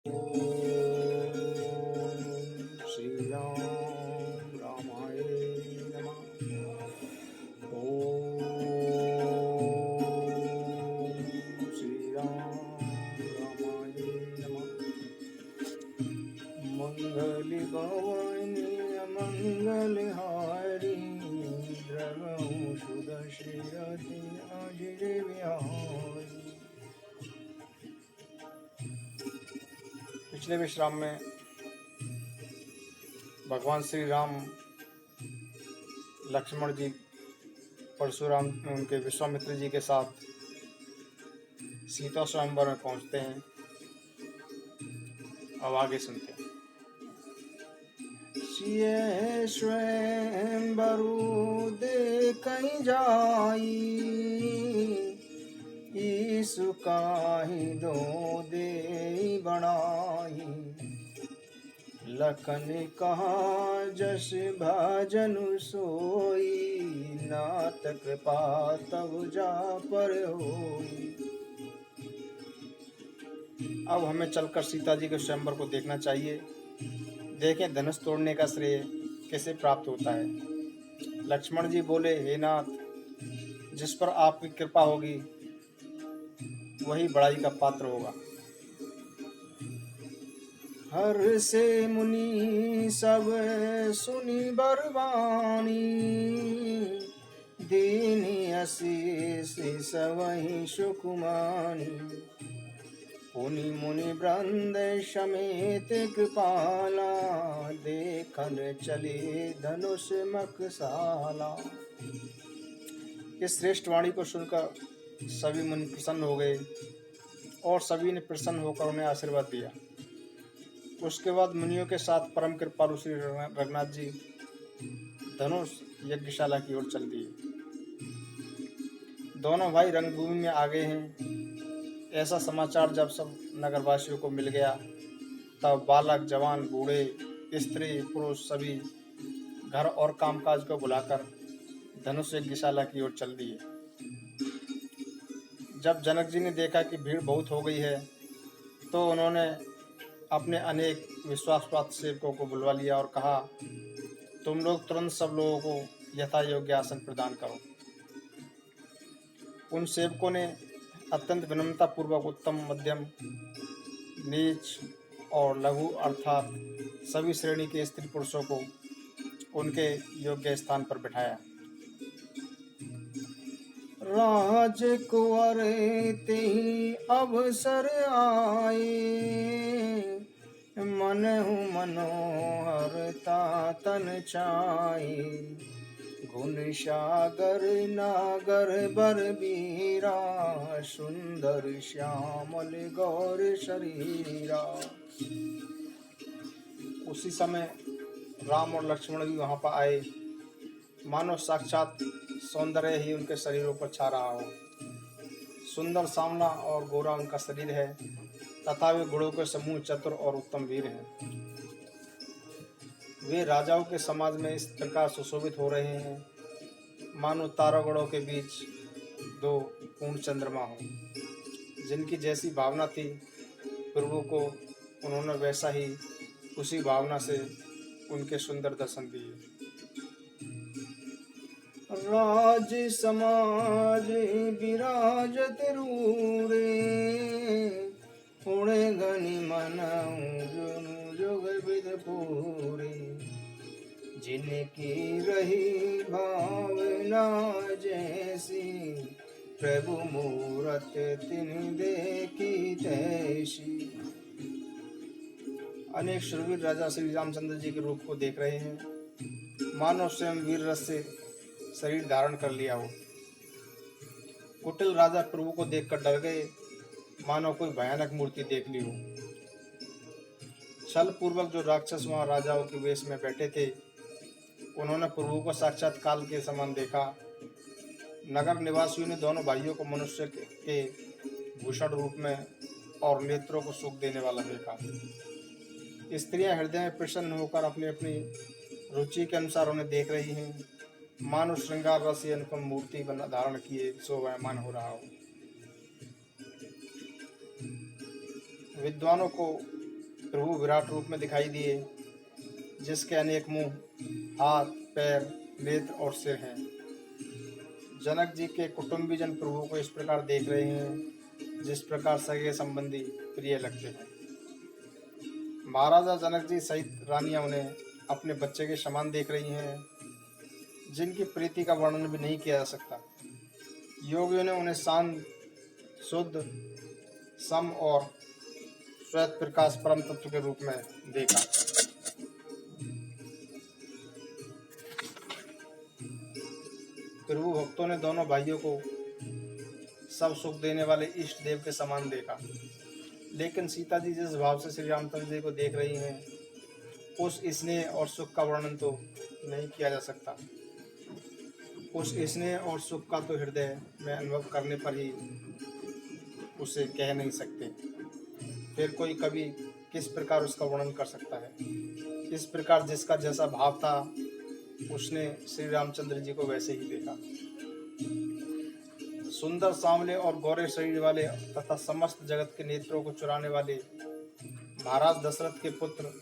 श्री राम रामाय नमः। श्री राम रामाय नमः। मंगल भवानी मंगल हारी द्रवहु सुदशरथि अजिर बिहारी। पिछले विश्राम में भगवान श्री राम लक्ष्मण जी परशुराम उनके विश्वामित्र जी के साथ सीता स्वयंवर में पहुंचते हैं। अब आगे सुनते हैं। सिए स्वयंवरु देखै जाई, ईसु काहि दो दे बनाई। लखन कहा जस भजनु सोई, नाथ कृपा तब जा पर होई। अब हमें चलकर सीता जी के स्वयंवर को देखना चाहिए। देखें धनुष तोड़ने का श्रेय कैसे प्राप्त होता है। लक्ष्मण जी बोले, हे नाथ, जिस पर आपकी कृपा होगी वही बड़ाई का पात्र होगा। हर से मुनि सब सुनी बरवानी, दीनी आशीष सवहि सुकुमानी। पुनि मुनि वृंद समेत कृपाला, देखन चले धनुष मखसाला। इस श्रेष्ठ वाणी को सुनकर सभी मुनि प्रसन्न हो गए और सभी ने प्रसन्न होकर उन्हें आशीर्वाद दिया। उसके बाद मुनियों के साथ परम कृपालु श्री रघुनाथ जी धनुष यज्ञशाला की ओर चल दिए। दोनों भाई रंगभूमि में आ गए हैं। ऐसा समाचार जब सब नगरवासियों को मिल गया तब बालक, जवान, बूढ़े, स्त्री, पुरुष सभी घर और कामकाज को बुलाकर धनुष यज्ञशाला की ओर चल दिए। जब जनक जी ने देखा कि भीड़ बहुत हो गई है तो उन्होंने अपने अनेक विश्वासपात्र सेवकों को बुलवा लिया और कहा, तुम लोग तुरंत सब लोगों को यथा योग्य आसन प्रदान करो। उन सेवकों ने अत्यंत विनम्रता पूर्वक उत्तम, मध्यम, नीच और लघु अर्थात सभी श्रेणी के स्त्री पुरुषों को उनके योग्य स्थान पर बिठाया। राजकुंवर तेहि अवसर आए, मनहु मनोहर तातन चाए। गुण सागर नागर बरबीरा, सुंदर श्यामल गौर शरीरा। उसी समय राम और लक्ष्मण भी वहां पर आए। मानो साक्षात सौंदर्य ही उनके शरीरों पर छा रहा हो। सुंदर, सांवला और गोरा उनका शरीर है तथा वे गुणों के समूह, चतुर और उत्तम वीर हैं। वे राजाओं के समाज में इस प्रकार सुशोभित हो रहे हैं मानो तारागणों के बीच दो पूर्ण चंद्रमा हो। जिनकी जैसी भावना थी प्रभु को, उन्होंने वैसा ही उसी भावना से उनके सुंदर दर्शन दिए। राज समाज विराजत रूरे, उड़े गनि मनऊ जुग विद पूरे। जिनकी रही भावना जैसी, प्रभु मूरत तिन देखी तैसी। अनेक शूरवीर राजा श्री रामचंद्र जी के रूप को देख रहे हैं, मानो स्वयं वीर रस से शरीर धारण कर लिया हो। कुटिल राजा प्रभु को देखकर डर गए, मानो कोई भयानक मूर्ति देख ली हो। छल पूर्वक जो राक्षस वहां राजाओं के वेश में बैठे थे, उन्होंने प्रभु को साक्षात काल के समान देखा। नगर निवासियों ने दोनों भाइयों को मनुष्य के भूषण रूप में और नेत्रों को सुख देने वाला देखा। स्त्रियां हृदय में प्रसन्न होकर अपनी अपनी रुचि के अनुसार उन्हें देख रही हैं, मानो श्रृंगार रस से अनुपम मूर्ति बना धारण किए शोभायमान हो रहा हो। विद्वानों को प्रभु विराट रूप में दिखाई दिए, जिसके अनेक मुंह, हाथ, पैर, नेत्र और सिर हैं। जनक जी के कुटुंबीजन प्रभु को इस प्रकार देख रहे हैं जिस प्रकार सगे संबंधी प्रिय लगते हैं। महाराजा जनक जी सहित रानियां उन्हें अपने बच्चे के समान देख रही हैं, जिनकी प्रीति का वर्णन भी नहीं किया जा सकता। योगियों ने उन्हें शांत, शुद्ध, सम और श्वेत प्रकाश परम तत्व के रूप में देखा। प्रभु भक्तों ने दोनों भाइयों को सब सुख देने वाले इष्ट देव के समान देखा, लेकिन सीता जी जिस भाव से श्री रामचंद्र जी को देख रही हैं, उस स्नेह और सुख का वर्णन तो नहीं किया जा सकता। उस स्नेह और सुख का तो हृदय में अनुभव करने पर ही उसे कह नहीं सकते, फिर कोई कभी किस प्रकार उसका वर्णन कर सकता है। इस प्रकार जिसका जैसा भाव था, उसने श्री रामचंद्र जी को वैसे ही देखा। सुंदर, सांवले और गोरे शरीर वाले तथा समस्त जगत के नेत्रों को चुराने वाले महाराज दशरथ के पुत्र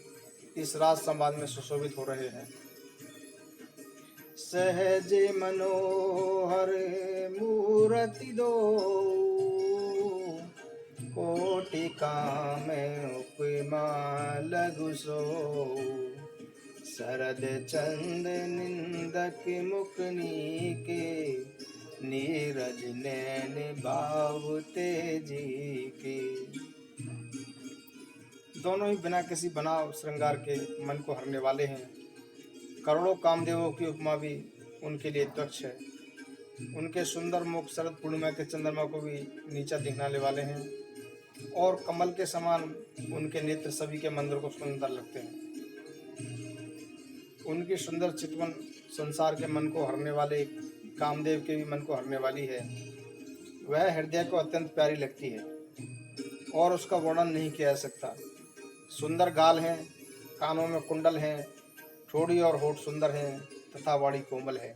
इस राज संवाद में सुशोभित हो रहे हैं। सहज मनोहर मूर्ति दो, कोटि काम उपमा लघु सो, शरद चंद निंदक मुकनी के, नीरज नैन भाव तेजी के। दोनों ही बिना किसी बनाव श्रृंगार के मन को हरने वाले हैं। करोड़ों कामदेवों की उपमा भी उनके लिए तुच्छ है। उनके सुंदर मुख शरद पूर्णिमा के चंद्रमा को भी नीचा दिखने वाले हैं, और कमल के समान उनके नेत्र सभी के मंदिर को सुंदर लगते हैं। उनकी सुंदर चितवन संसार के मन को हरने वाले कामदेव के भी मन को हरने वाली है। वह हृदय को अत्यंत प्यारी लगती है और उसका वर्णन नहीं किया जा सकता। सुंदर गाल हैं, कानों में कुंडल हैं, ठोड़ी और होठ सुंदर हैं तथा वाणी कोमल है।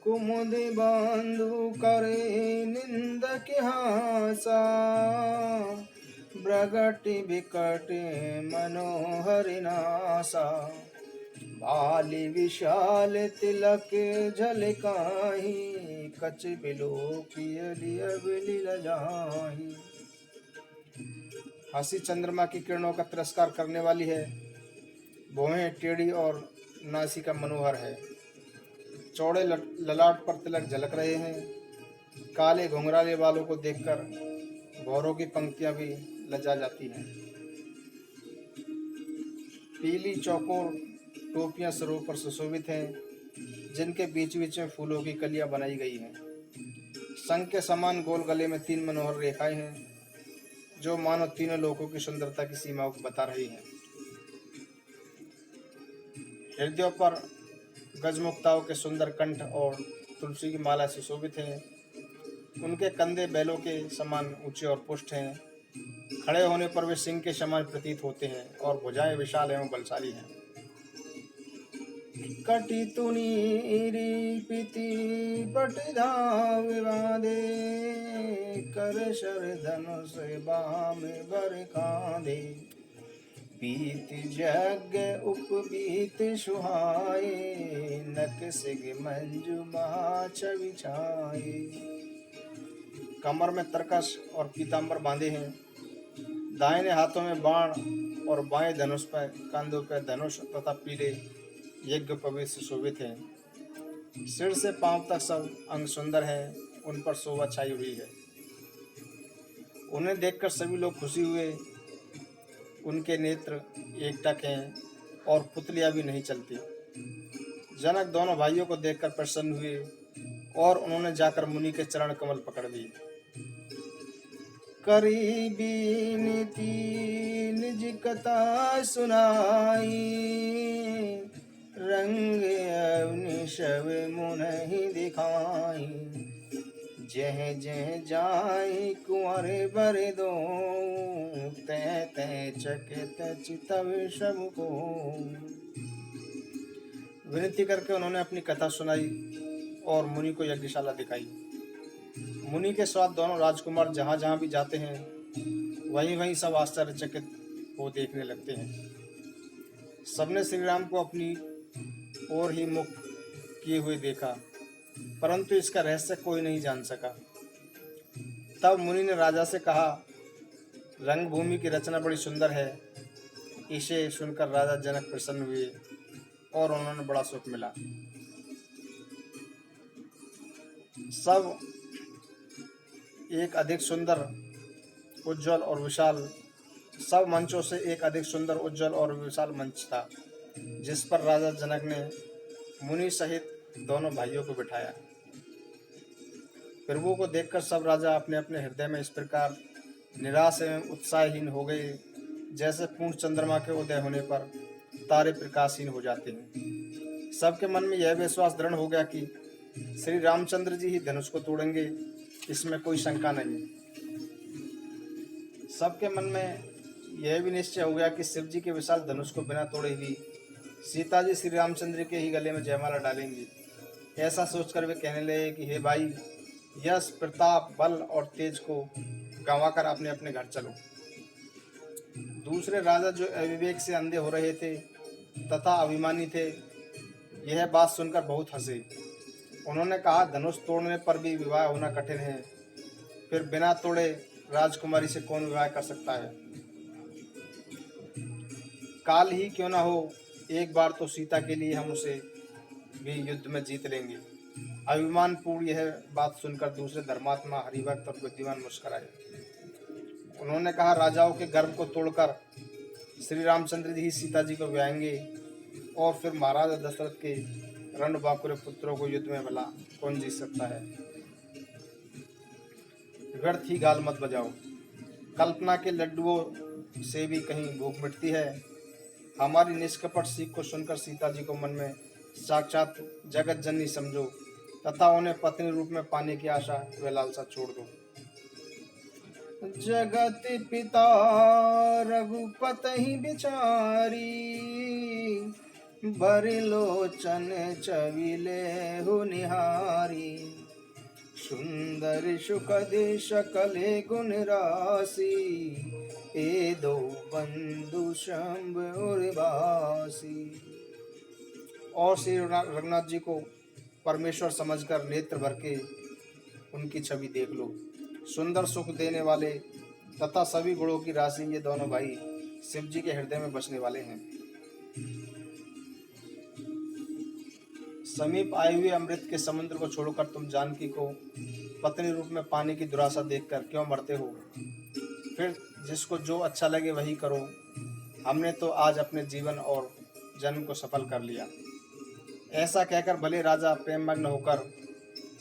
कुमुद बांधु करे निंदक हासा, प्रगट विकट मनोहर नासा, भालि विशाल तिलक झलकाही, कच बिलोकियल जाही। हंसी चंद्रमा की किरणों का तिरस्कार करने वाली है, भौहें टेढ़ी और नासिका मनोहर है। चौड़े ललाट पर तिलक झलक रहे हैं। काले घुंघराले बालों को देखकर भौरों की पंक्तियां भी लजा जाती हैं। पीली चौकोर टोपियां सरों पर सुशोभित हैं, जिनके बीच बीच में फूलों की कलियां बनाई गई हैं। शंख के समान गोल गले में 3 मनोहर रेखाएं हैं, जो मानो तीनों लोकों की सुंदरता की सीमाओं को बता रही हैं। हृदयों पर गजमुक्ताओं के सुंदर कंठ और तुलसी की माला से शोभित हैं। उनके कंधे बैलों के समान ऊंचे और पुष्ट हैं। खड़े होने पर वे सिंह के समान प्रतीत होते हैं और भुजाएं विशाल एवं बलशाली हैं। कटी तुनी पीति पट धाव बांधे, कर शर धनुष बाम बर कांधे, पीत जग उपबीत सुहाए, नक सिग मंजु महाछवि छाए। कमर में तरकस और पीतांबर बांधे हैं। दाहिने हाथों में बाण और बाएं धनुष पर कंधों पर धनुष तथा पीले यज्ञ पवित्र से शोभित हैं। सिर से पांव तक सब अंग सुंदर हैं, उन पर शोभा छाई हुई है। उन्हें देखकर सभी लोग खुशी हुए। उनके नेत्र एकटक हैं और पुतलियां भी नहीं चलती। जनक दोनों भाइयों को देखकर प्रसन्न हुए और उन्होंने जाकर मुनि के चरण कमल पकड़ लिए। करी बीनती निज कथा सुनाई, रंग अवनि शव मुनहि दिखाई, जह जह जाई कुंवर बर दो, तै तै चकित चितव सब को। विनती करके उन्होंने अपनी कथा सुनाई और मुनि को यज्ञशाला दिखाई। मुनि के साथ दोनों राजकुमार जहाँ जहाँ भी जाते हैं वहीं वहीं सब आश्चर्यचकित हो देखने लगते हैं। सबने श्री राम को अपनी ओर ही मुख किए हुए देखा, परंतु इसका रहस्य कोई नहीं जान सका। तब मुनि ने राजा से कहा, रंगभूमि की रचना बड़ी सुंदर है। इसे सुनकर राजा जनक प्रसन्न हुए और उन्होंने बड़ा सुख मिला। सब एक अधिक सुंदर उज्जवल और विशाल सब मंचों से एक अधिक सुंदर उज्जवल और विशाल मंच था, जिस पर राजा जनक ने मुनि सहित दोनों भाइयों को बिठाया। प्रभु को देखकर सब राजा अपने अपने हृदय में इस प्रकार निराश एवं उत्साहहीन हो गए, जैसे पूर्ण चंद्रमा के उदय होने पर तारे प्रकाशहीन हो जाते हैं। सबके मन में यह विश्वास दृढ़ हो गया कि श्री रामचंद्र जी ही धनुष को तोड़ेंगे, इसमें कोई शंका नहीं। सबके मन में यह भी निश्चय हो गया कि शिव जी के विशाल धनुष को बिना तोड़े ही सीता जी श्री रामचंद्र के ही गले में जयमाला डालेंगी। ऐसा सोचकर वे कहने लगे कि हे भाई, यश प्रताप बल और तेज को गंवाकर अपने अपने घर चलो। दूसरे राजा जो अविवेक से अंधे हो रहे थे तथा अभिमानी थे, यह बात सुनकर बहुत हंसे। उन्होंने कहा, धनुष तोड़ने पर भी विवाह होना कठिन है, फिर बिना तोड़े राजकुमारी से कौन विवाह कर सकता है। काल ही क्यों ना हो, एक बार तो सीता के लिए हम उसे भी युद्ध में जीत लेंगे। अभिमान पूर्ण यह बात सुनकर दूसरे धर्मात्मा हरिभक्त और बुद्धिमान मुस्कुराए। उन्होंने कहा, राजाओं के गर्भ को तोड़कर श्री रामचंद्र जी सीता जी को ब्याहेंगे और फिर महाराजा दशरथ के रणबांकुरे पुत्रों को युद्ध में भला कौन जीत सकता है। व्यर्थ ही गाल मत बजाओ। कल्पना के लड्डुओं से भी कहीं भूख मिटती है। हमारी निष्कपट सीख को सुनकर सीता जी को मन में साक्षात जगत जननी समझो तथा उन्हें पत्नी रूप में पाने की आशा व लालसा छोड़ दो। जगत पिता रघुपति बिचारी, बरिलोचन चविले हो निहारी। सुंदर सुखद सकले गुण राशि, ए दो बंधु शंभ उर्वासी। और श्री रघुनाथ जी को परमेश्वर समझकर नेत्र भर के उनकी छवि देख लो। सुंदर सुख देने वाले तथा सभी गुणों की राशि ये दोनों भाई शिव जी के हृदय में बसने वाले हैं। समीप आए हुए अमृत के समुद्र को छोड़कर तुम जानकी को पत्नी रूप में पाने की दुराशा देखकर क्यों मरते हो। फिर जिसको जो अच्छा लगे वही करो। हमने तो आज अपने जीवन और जन्म को सफल कर लिया। ऐसा कहकर भले राजा प्रेममग्न होकर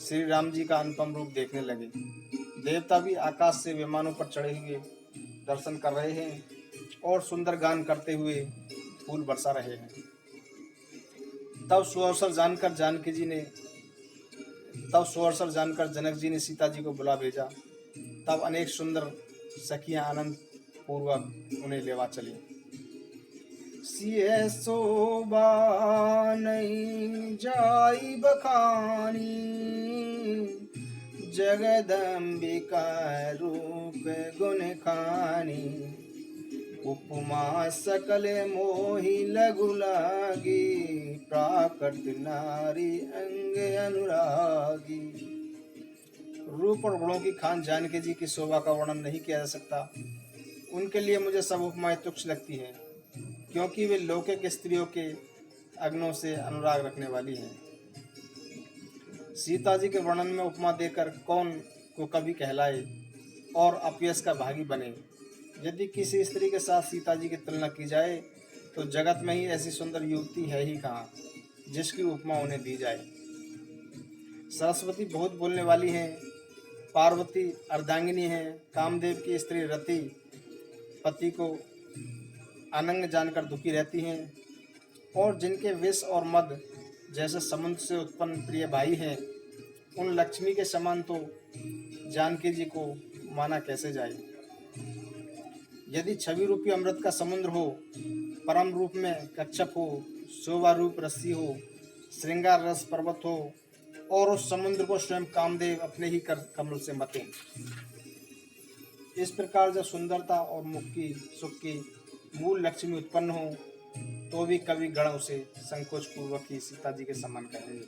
श्री राम जी का अनुपम रूप देखने लगे। देवता भी आकाश से विमानों पर चढ़े हुए दर्शन कर रहे हैं और सुंदर गान करते हुए फूल बरसा रहे हैं। तब सुअवसर जानकर जनक जी ने सीता जी को बुला भेजा। तब अनेक सुंदर सखियां आनंद पूर्वक उन्हें लेवा चली। सिए शोभा नहीं जाई बखानी, जगदम्बिका रूप गुण खानी। उपमा सकल मोहि लघु लागी, प्राकृत नारी अंग अनुरागी। रूप और गुणों की खान जानकी जी की शोभा का वर्णन नहीं किया जा सकता। उनके लिए मुझे सब उपमाएं तुच्छ लगती हैं, क्योंकि वे लौकिक स्त्रियों के अग्नों से अनुराग रखने वाली हैं। सीता जी के वर्णन में उपमा देकर कौन को कभी कहलाए और अपयश का भागी बने। यदि किसी स्त्री के साथ सीता जी की तुलना की जाए तो जगत में ही ऐसी सुंदर युवती है ही कहाँ जिसकी उपमा उन्हें दी जाए। सरस्वती बहुत बोलने वाली हैं, पार्वती अर्धांगिनी हैं, कामदेव की स्त्री रति पति को अनंग जानकर दुखी रहती हैं, और जिनके विष और मद जैसे समुद्र से उत्पन्न प्रिय भाई हैं, उन लक्ष्मी के समान तो जानकी जी को माना कैसे जाए। यदि छवि रूपी अमृत का समुद्र हो, परम रूप में कच्छप हो, शोभा रूप रस्सी हो, श्रृंगार रस पर्वत हो, और उस समुद्र को स्वयं कामदेव अपने ही कर कमल से मतें, इस प्रकार जब सुंदरता और मुक्ति सुख की मूल लक्ष्मी उत्पन्न हो तो भी कवि गण उसे संकोच पूर्वक ही सीता जी के समान कहेंगे।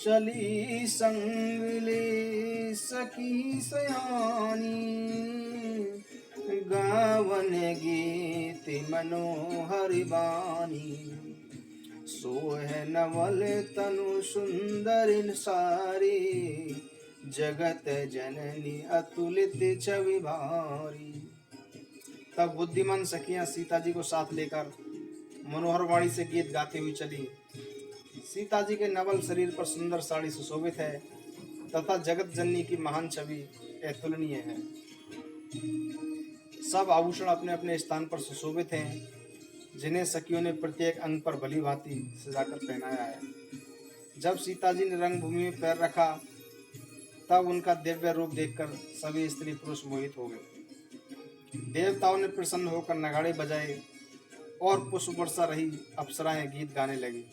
चली संग ले सखी सयानी, गावन गीत मनोहर बानी, सोह नवल तनु सुंदर सारी, जगत जननी अतुलित छवि भारी। तब बुद्धिमान सखियां सीता जी को साथ लेकर मनोहर वाणी से गीत गाती हुई चली। सीता जी के नवल शरीर पर सुंदर साड़ी सुशोभित है तथा जगत जननी की महान छवि अतुलनीय है। सब आभूषण अपने अपने स्थान पर सुशोभित हैं, जिन्हें सखियों ने प्रत्येक अंग पर भली भांति सजाकर पहनाया है। जब सीता जी ने रंगभूमि में पैर रखा तब उनका दिव्य रूप देखकर सभी स्त्री पुरुष मोहित हो गए। देवताओं ने प्रसन्न होकर नगाड़े बजाए और पुष्प वर्षा रही, अप्सराएं गीत गाने लगी।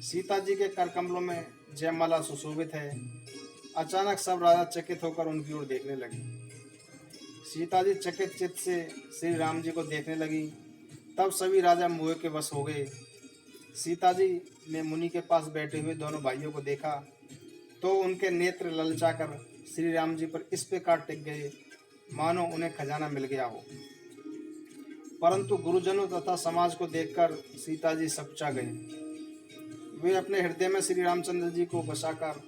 सीता जी के कर कमलों में जयमाला सुशोभित है। अचानक सब राजा चकित होकर उनकी ओर देखने लगे। सीता जी चकित चित्त से श्री राम जी को देखने लगी। तब सभी राजा मोह के वश हो गए। सीता जी ने मुनि के पास बैठे हुए दोनों भाइयों को देखा तो उनके नेत्र ललचाकर श्री राम जी पर इस प्रकार टिक गए मानो उन्हें खजाना मिल गया हो। परंतु गुरुजनों तथा समाज को देखकर सीता जी सकुचा गए। वे अपने हृदय में श्री रामचंद्र जी को बसाकर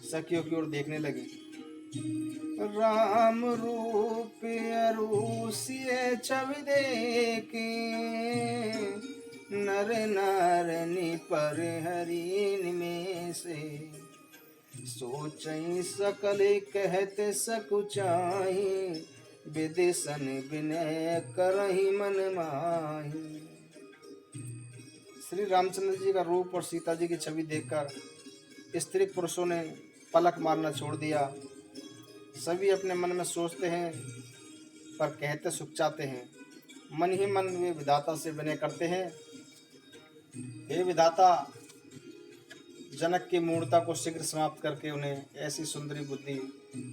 सखियों की ओर देखने लगे। राम रूप अरूसिए छवि देखे, नर नारनी पर हरिन में से, सोचई सकल कहते सकुचाई, विदेशन विनय करही मन माही। श्री रामचंद्र जी का रूप और सीता जी की छवि देखकर स्त्री पुरुषों ने पलक मारना छोड़ दिया। सभी अपने मन में सोचते हैं पर कहते सुखचाते हैं। मन ही मन वे विधाता से विनय करते हैं, हे विधाता, जनक की मूर्ता को शीघ्र समाप्त करके उन्हें ऐसी सुंदरी बुद्धि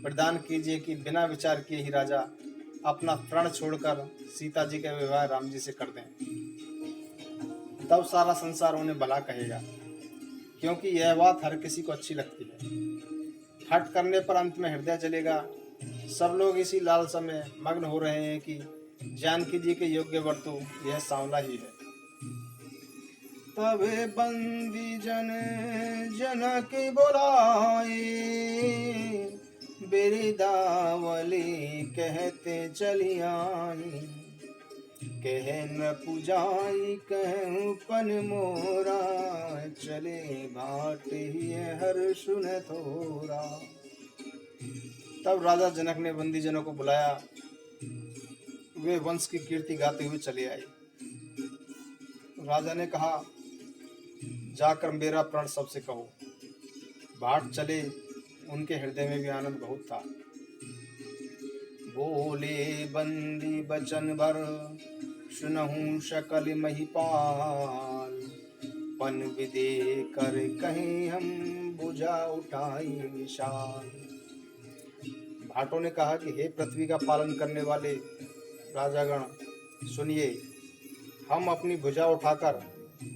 प्रदान कीजिए कि बिना विचार किए ही राजा अपना प्राण छोड़कर सीता जी का विवाह राम जी से कर दें। तब सारा संसार उन्हें भला कहेगा, क्योंकि यह बात हर किसी को अच्छी लगती है। हट करने पर अंत में हृदय जलेगा। सब लोग इसी लालसा में मग्न हो रहे हैं कि जानकी जी के योग्य वर तो यह सांवला ही है। तबे बंदी जन जनक बुलाए, बिरदावली कहते चली आई, कह न पूजाई कहूँ पन मोरा, चले भाट ही हर सुन थोरा। तब राजा जनक ने बंदी जनों को बुलाया। वे वंश की कीर्ति गाते हुए चले आए। राजा ने कहा, जाकर मेरा प्रण सबसे कहो। भाट चले, उनके हृदय में भी आनंद बहुत था। बोले बंदी बचन भर, सुनहूं शकल महिपाल, पन विदे कर कहीं हम बुझा उठाई विशाल। भाटों ने कहा कि हे पृथ्वी का पालन करने वाले राजागण, सुनिए, हम अपनी भुजा उठाकर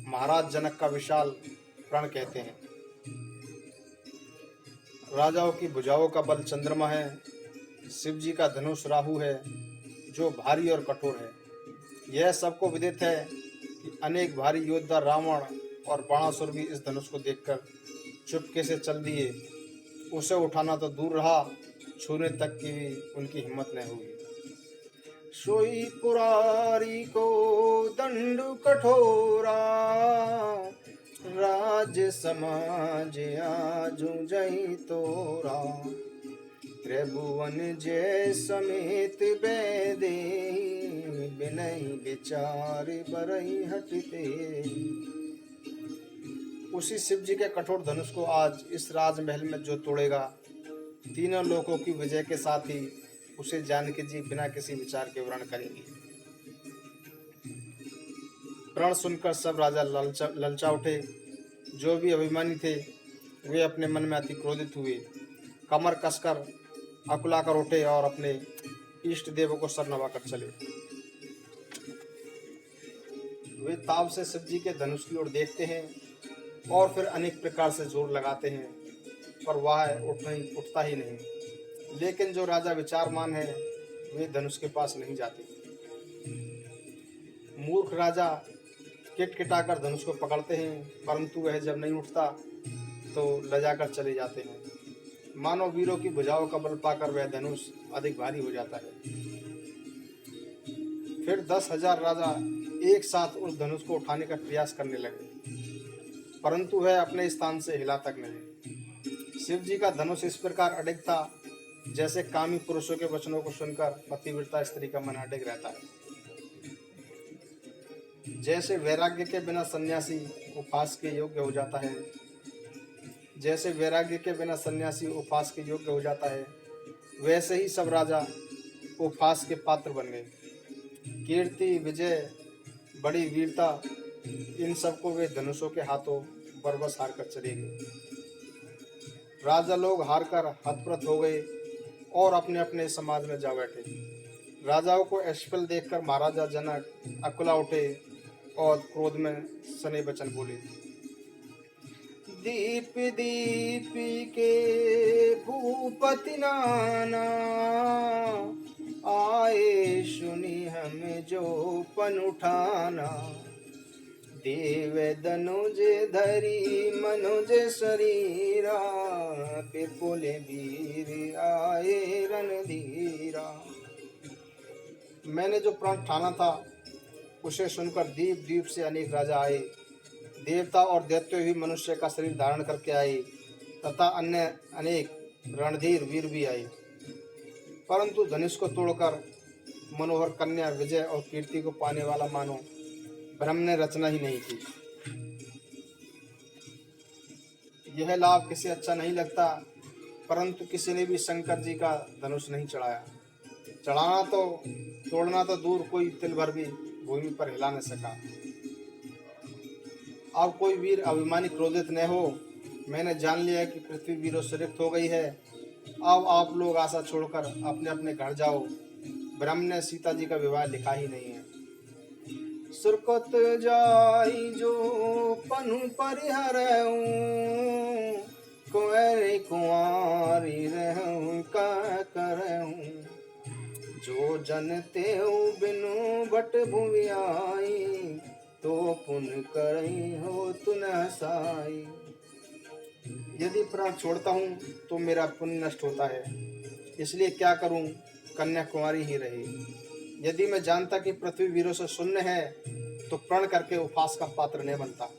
महाराज जनक का विशाल प्रण कहते हैं। राजाओं की भुजाओं का बल चंद्रमा है, शिव जी का धनुष राहु है जो भारी और कठोर है। यह सबको विदित है कि अनेक भारी योद्धा रावण और बाणासुर भी इस धनुष को देखकर चुपके से चल दिए। उसे उठाना तो दूर रहा, छूने तक की भी उनकी हिम्मत न हुई। सोई पुरारी को दंडु कठोरा, राज समाज आजू जई तोरा, त्रिभुवन जय समेत बेदे, बिनय विचार बरई हटते। उसी शिव जी के कठोर धनुष को आज इस राजमहल में जो तोड़ेगा, तीनों लोकों की विजय के साथ ही उसे जानकी जी बिना किसी विचार के वर्ण करेंगी। प्रण सुनकर सब राजा ललचा उठे। जो भी अभिमानी थे वे अपने मन में अति क्रोधित हुए। कमर कसकर अकुला कर उठे और अपने इष्ट देवों को सर नवाकर चले। वे ताव से शिव जी के धनुष की ओर देखते हैं और फिर अनेक प्रकार से जोर लगाते हैं, पर वह उठता ही नहीं। लेकिन जो राजा विचारमान है वे धनुष के पास नहीं जाते। मूर्ख राजा किटकिटाकर धनुष को पकड़ते हैं, परंतु वह जब नहीं उठता तो लजाकर चले जाते हैं। मानव वीरों की भुजाओं का बल पाकर वह धनुष अधिक भारी हो जाता है। फिर 10,000 राजा एक साथ उस धनुष को उठाने का प्रयास करने लगे, परंतु वह अपने स्थान से हिला तक नहीं। शिव जी का धनुष इस प्रकार अडिग था जैसे कामी पुरुषों के वचनों को सुनकर पतिव्रता स्त्री का मन अडिग रहता है। जैसे वैराग्य के बिना सन्यासी उपवास के योग्य हो जाता है, जैसे वैराग्य के बिना सन्यासी उपवास के योग्य हो जाता है, वैसे ही सब राजा उपवास के पात्र बन गए। कीर्ति, विजय, बड़ी वीरता, इन सबको वे धनुषों के हाथों बरबस हार कर चले गए। राजा लोग हारकर हतप्रत हो गए और अपने अपने समाज में जा बैठे। राजाओं को असफल देखकर महाराजा जनक अकुला उठे और क्रोध में सने वचन बोले। दीप दीप के भूपति नाना, आए सुनी हम जो पन उठाना। देव धनुज धरी मनुज शरीरा, पिपुल वीर आए रणधीरा। मैंने जो प्रण ठाना था उसे सुनकर दीप द्वीप से अनेक राजा आए। देवता और दैत्य भी मनुष्य का शरीर धारण करके आए तथा अन्य अनेक रणधीर वीर भी आए, परंतु धनुष को तोड़कर मनोहर कन्या, विजय और कीर्ति को पाने वाला मानो ब्रह्म ने रचना ही नहीं की। यह लाभ किसे अच्छा नहीं लगता, परंतु किसी ने भी शंकर जी का धनुष नहीं चढ़ाया। चढ़ाना तो तोड़ना तो दूर, कोई तिल भर भी भूमि पर हिला न सका। अब कोई वीर अभिमानी क्रोधित न हो। मैंने जान लिया कि पृथ्वी वीरों से रिक्त हो गई है। अब आप लोग आशा छोड़कर अपने अपने घर जाओ। ब्रह्म ने सीता जी का विवाह लिखा ही नहीं है। सुरकत जाई जो पनु परिहरऊं, कुंवर कुंवारी रहूं का करऊं। जो जनते बिनु बट भुवि आई, तो पुन करई हो तुन साई। यदि प्राण छोड़ता हूँ तो मेरा पुण्य नष्ट होता है, इसलिए क्या करूं, कन्या कुंवारी ही रही। यदि मैं जानता कि पृथ्वी वीरों से शून्य है तो प्रण करके उपवास का पात्र नहीं बनता।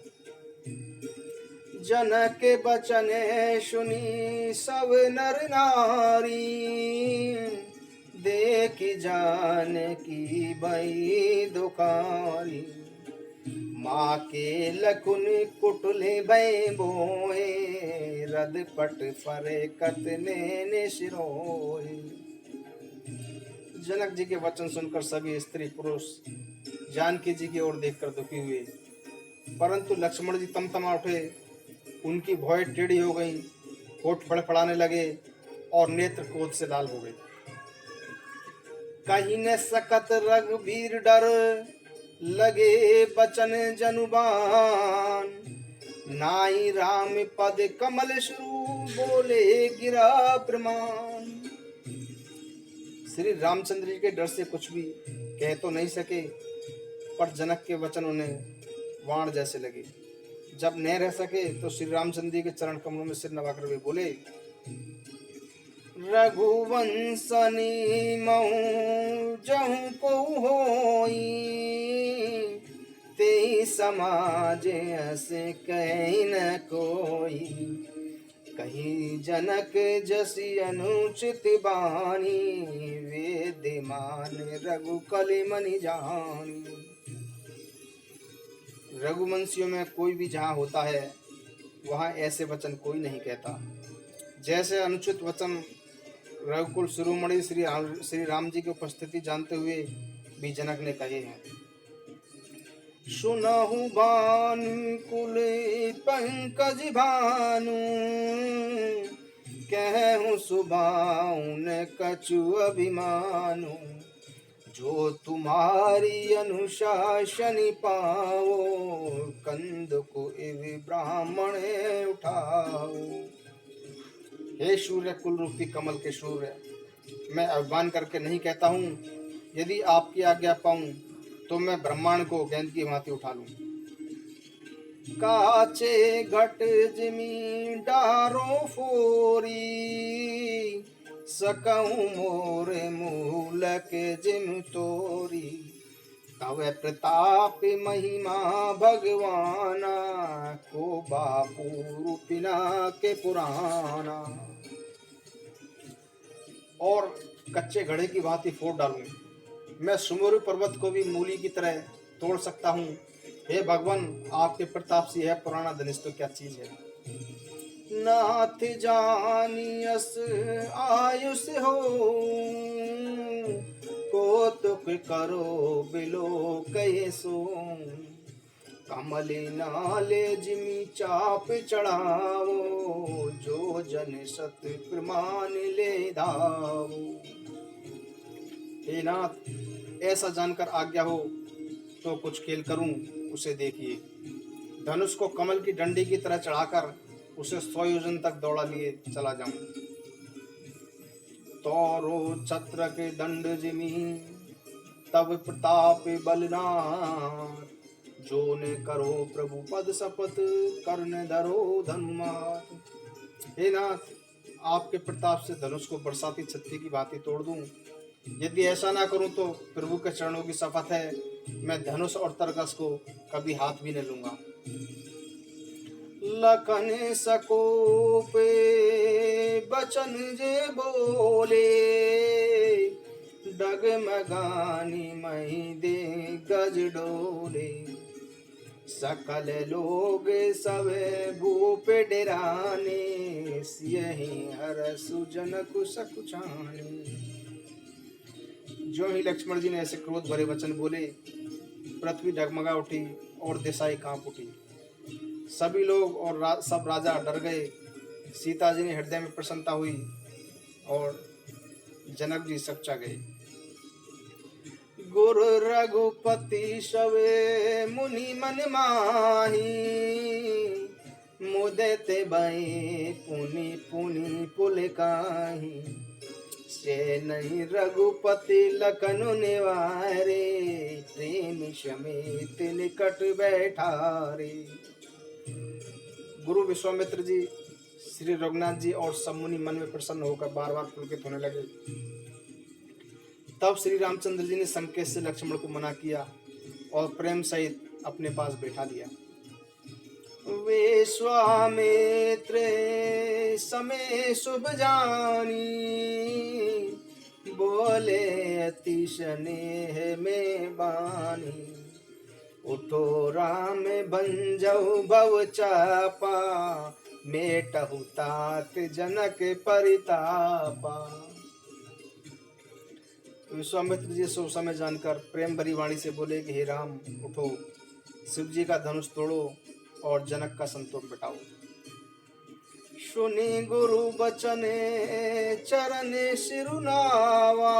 जनक के बचन सुनी सब नर नारी, देख जान की भई दुखारी। माँ के लकुन कुटले भय बोए, रद पट फरे कतने सिरोए। जनक जी के वचन सुनकर सभी स्त्री पुरुष जानकी जी की ओर देखकर दुखी हुए, परंतु लक्ष्मण जी तमतमा उठे। उनकी भौएं टेढ़ी हो गई, होठ फड़फड़ाने लगे और नेत्र क्रोध से लाल हो गए। कहीं न सकत रघुबीर डर, लगे बचन जनुबान। नाई राम पद कमल शुरू, बोले गिरा प्रमाण। श्री रामचंद्र जी के डर से कुछ भी कह तो नहीं सके, पर जनक के वचन उन्हें वाण जैसे लगे। जब न रह सके तो श्री रामचंद्र जी के चरण कमलों में सिर नवाकर वे बोले। रघुवंशनी महु जहु को होई, ते समाज से कहीं न कोई। कहीं जनक जसी अनुचित बानी, वेदमान रघु कलिमनि जानी। रघुवंशियों में कोई भी जहाँ होता है वहाँ ऐसे वचन कोई नहीं कहता। जैसे अनुचित वचन रघुकुल शिरोमणि श्री राम जी की उपस्थिति जानते हुए भी जनक ने कहे हैं। सुनहु भानु कुल पंकज भानु, कहूँ सुभाउन कछु अभिमानु, जो तुम्हारी अनुशासन पाओ, कंद को इव ब्राह्मण उठाओ। हे सूर्य कुल रूपी कमल के सूर्य, मैं अभिमान करके नहीं कहता हूँ, यदि आपकी आज्ञा पाऊं तो मैं ब्रह्मांड को गेंद की भांति उठा लूं। काचे घट जिमी डारो फोरी, सकऊं मोर मूल के जिम तोरी। तव प्रताप महिमा भगवाना, को बापू रूपिना के पुराना। और कच्चे घड़े की भांति फोड़ डालूं, मैं सुमेरु पर्वत को भी मूली की तरह तोड़ सकता हूँ। हे भगवान, आपके प्रताप से यह पुराना धनुष तो क्या चीज है। नाथ जानियस आयुष हो, कौतुक करो बिलो कैसो। कमले नाले जिमी चाप चढ़ाओ, जो जन सत प्रमाण ले दाओ। हे नाथ, ऐसा जानकर आज्ञा हो तो कुछ खेल करूं, उसे देखिए। धनुष को कमल की डंडी की तरह चढ़ाकर उसे 100 योजन तक दौड़ा लिए चला जाऊं। तौरो छत्र के दंड जिमी, तब प्रताप बलनाथ। जो ने करो प्रभु पद शपथ, करने धरो धनुमात। हे नाथ, आपके प्रताप से धनुष को बरसाती छत्ती की भांति तोड़ दूं। यदि ऐसा ना करूं तो प्रभु के चरणों की शपथ है, मैं धनुष और तरकस को कभी हाथ भी न लूंगा। लखन सकोपे बचन जे बोले, डगमगानी मही दे गज डोले। सकल लोग सवे भूप डेराने, सियहि हर सुजन कुश कुछाने। जो ही लक्ष्मण जी ने ऐसे क्रोध भरे वचन बोले, पृथ्वी डगमगा उठी और दिशाएं कांप उठी। सभी लोग और सब राजा डर गए। सीता जी ने हृदय में प्रसन्नता हुई और जनक जी सच्चा गए। गुरु रघुपति सवे मुनि मन माही, मुदते बई पुनि पुनि पुल काही। से नहीं रघुपति लखनु निवारे, प्रेम समेत निकट बैठारे। गुरु विश्वामित्र जी, श्री रघुनाथ जी और सब मुनि मन में प्रसन्न होकर बार बार पुलकित होने लगे। तब श्री रामचंद्र जी ने संकेत से लक्ष्मण को मना किया और प्रेम सहित अपने पास बैठा लिया। विश्वामित्र समय शुभ जानी, बोले अति स्नेह में बानी। उठो राम भंजऊ भव चापा, मेटहु तात जनक परितापा। विश्वामित्र जी शुभ समय जानकर प्रेम भरी वाणी से बोले कि हे राम, उठो, शिव जी का धनुष तोड़ो और जनक का संतोष मिटाओ। सुनी गुरु बचने चरण सिरुनावा,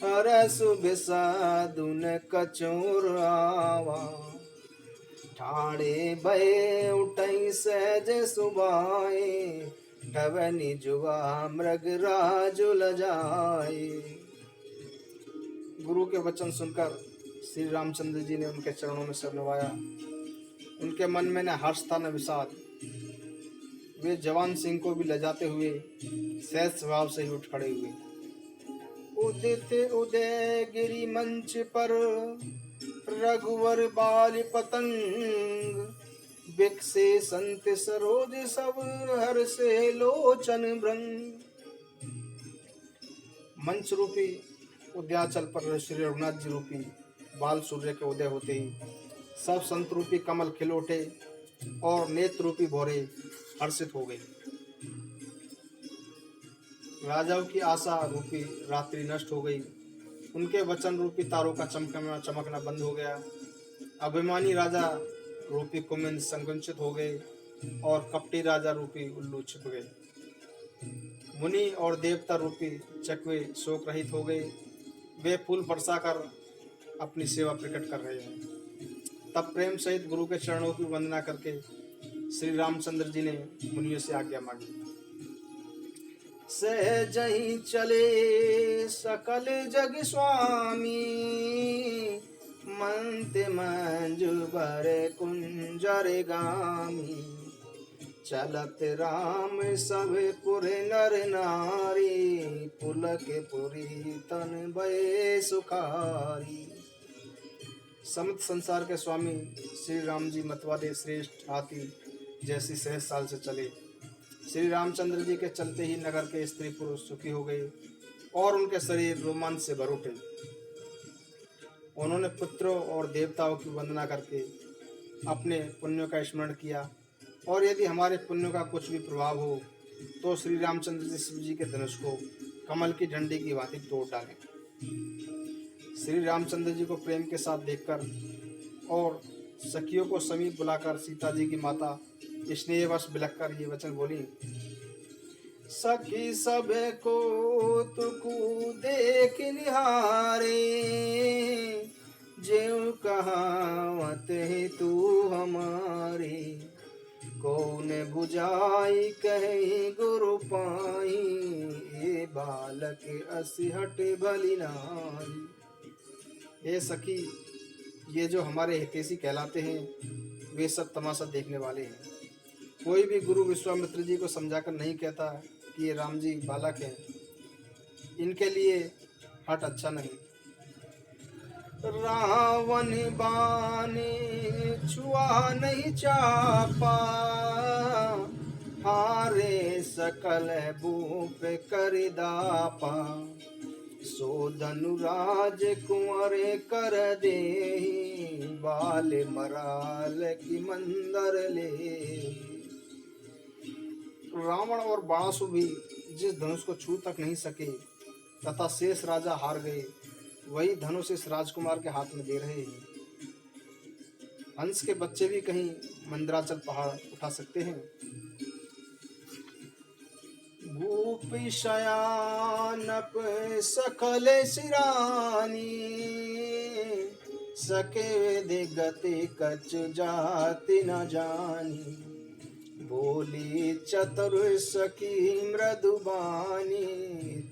हरसु बिसादुन कचोर आवा। ठाणे भय उठई सहज सुबाए, ठवनी जुआ मृग राजु लजाए। गुरु के वचन सुनकर श्री रामचंद्र जी ने उनके चरणों में सिर नवाया। उनके मन में न हर्ष था न विषाद। वे जवान सिंह को भी लजाते हुए सहज स्वभाव से ही उठ खड़े हुए। उदित उदय गिरी मंच पर, रघुवर बाल पतंग। बिकसे संत सरोज सब, हर से लोचन भृंग। मंच रूपी उद्याचल पर श्री रघुनाथ जी रूपी बाल सूर्य के उदय होते ही सब संत रूपी कमल खिल उठे और नेत्र रूपी भौरे हर्षित हो गई। राजाओं की आशा रूपी रात्रि नष्ट हो गई। उनके वचन रूपी तारों का चमकना बंद हो गया। अभिमानी राजा रूपी कुमिंद संकुचित हो गए और कपटी राजा रूपी उल्लू छिप गए। मुनि और देवता रूपी चकवे शोक रहित हो गए। वे फूल बरसा कर अपनी सेवा प्रकट कर रहे हैं। तब प्रेम सहित गुरु के चरणों की वंदना करके श्री रामचंद्र जी ने मुनियों से आज्ञा मांगी। सहजहि चले सकल जग स्वामी, मंत मंजु बर कुंजर गामी। चलत राम सब पुर नर नारी, पुलक पुरी तन भय सुखारी। समस्त संसार के स्वामी श्री राम जी मतवाले श्रेष्ठ हाथी जैसी सहज साल से चले। श्री रामचंद्र जी के चलते ही नगर के स्त्री पुरुष सुखी हो गए और उनके शरीर रोमांच से भर उठे। उन्होंने पुत्रों और देवताओं की वंदना करके अपने पुण्यों का स्मरण किया, और यदि हमारे पुण्यों का कुछ भी प्रभाव हो तो श्री रामचंद्र जी शिव जी के धनुष को कमल की डंडी की भांति तोड़ डालें। श्री रामचंद्र जी को प्रेम के साथ देखकर और सखियों को समीप बुलाकर सीता जी की माता स्नेहवश बिलख कर ये वचन बोली। सखी सब को तुकु देख निहारे, ज्यों कहावत है तू हमारे। कौन बुझाई कहीं गुरु पाई, ये बालक असिहट भली नाई। ये सखी, ये जो हमारे हितैषी कहलाते हैं वे सब तमाशा देखने वाले हैं। कोई भी गुरु विश्वामित्र जी को समझाकर नहीं कहता कि ये राम जी बालक हैं, इनके लिए हट अच्छा नहीं। रावण बाने छुआ नहीं चापा, हारे सकल भूप कर दापा। सो धनुराज कुंवरे कर दे, बाल मराल की मंदर ले। रावण और बाणासुर भी जिस धनुष को छू तक नहीं सके तथा शेष राजा हार गए, वही धनुष इस राजकुमार के हाथ में दे रहे हैं। हंस के बच्चे भी कहीं मंदराचल पहाड़ उठा सकते हैं। भूप शयानप सकल सिरानी, सके दिगति कछु जाति न जानी। बोली चतुर सखी मृदुबानी,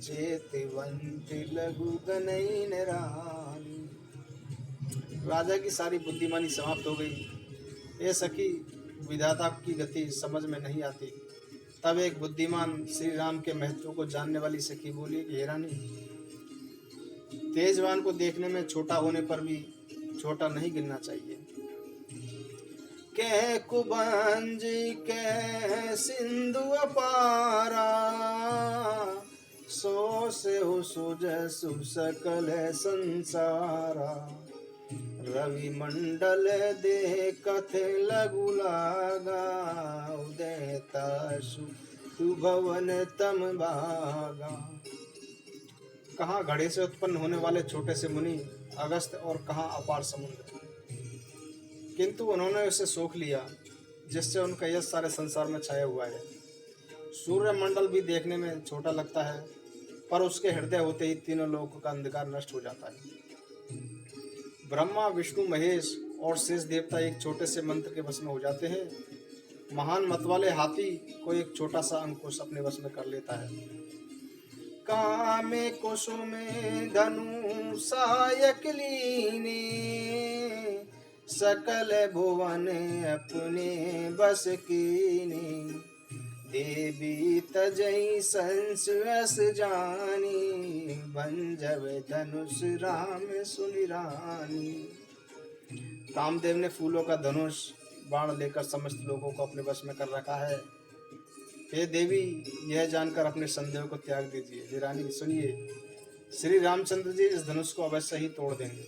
चेतवंत लघु गनैन रानी। राजा की सारी बुद्धिमानी समाप्त हो गई। ये सखी, विधाता की गति समझ में नहीं आती। तब एक बुद्धिमान श्री राम के महत्व को जानने वाली सखी बोली कि हे रानी, तेजवान को देखने में छोटा होने पर भी छोटा नहीं गिनना चाहिए। कह कुबंज कह सिंधु अपारा, सो से हो सुजसु सकल संसारा। रवि मंडल देखत लघु लागा, उदयता सु भवन तम भागा। कहाँ घड़े से उत्पन्न होने वाले छोटे से मुनि अगस्त, और कहाँ अपार समुद्र। किंतु उन्होंने उसे सोख लिया जिससे उनका यश सारे संसार में छाया हुआ है। सूर्य मंडल भी देखने में छोटा लगता है, पर उसके हृदय होते ही तीनों लोगों का अंधकार नष्ट हो जाता है। ब्रह्मा, विष्णु, महेश और शेष देवता एक छोटे से मंत्र के वश में हो जाते हैं। महान मतवाले हाथी को एक छोटा सा अंकुश अपने वश में कर लेता है। कामे कुसुमे धनु सायक लीने, सकल भुवन अपने बस कीने। देवी तजई संसस जानी, बंजब धनुष राम सुनि रानी। कामदेव ने फूलों का धनुष बाण लेकर समस्त लोगों को अपने वश में कर रखा है। हे देवी, यह जानकर अपने संदेह को त्याग दीजिए। हे रानी सुनिए, श्री रामचंद्र जी इस धनुष को अवश्य ही तोड़ देंगे।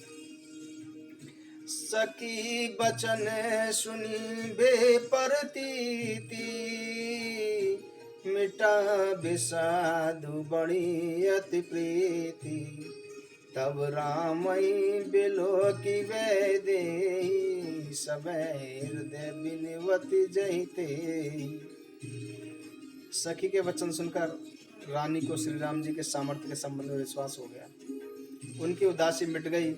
सकी बचन सुनी बेपरतीति, मिटा विषादु बड़ी अति प्रीति। तब रामई बिलो की वे दे, सब हृदय बिनवती जहिते। सखी के वचन सुनकर रानी को श्री राम जी के सामर्थ्य के संबंध में विश्वास हो गया। उनकी उदासी मिट गई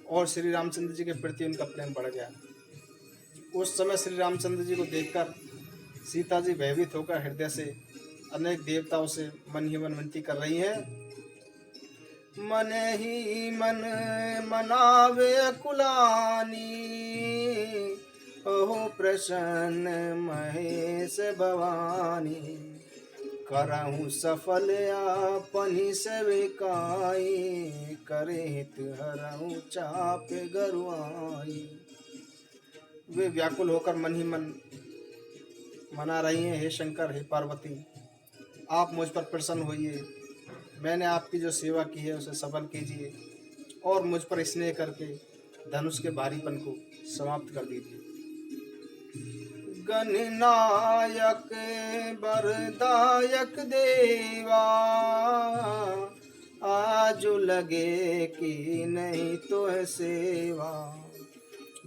और श्री रामचंद्र जी के प्रति उनका प्रेम बढ़ गया। उस समय श्री रामचंद्र जी को देखकर सीता जी भयभीत होकर हृदय से अनेक देवताओं से मन ही मन विनती कर रही हैं। मन ही मन मनावे अकुलानी, ओह प्रसन्न महेश भवानी। करहूँ सफल आपनी सेविकाई, करे हित हरहूँ चाप गरुआई। वे व्याकुल होकर मन ही मन मना रही हैं, हे शंकर, हे पार्वती, आप मुझ पर प्रसन्न होइए। मैंने आपकी जो सेवा की है उसे सफल कीजिए और मुझ पर स्नेह करके धनुष के भारीपन को समाप्त कर दीजिए। गणनायक वरदायक देवा, आजु लगे कि नहीं तो है सेवा।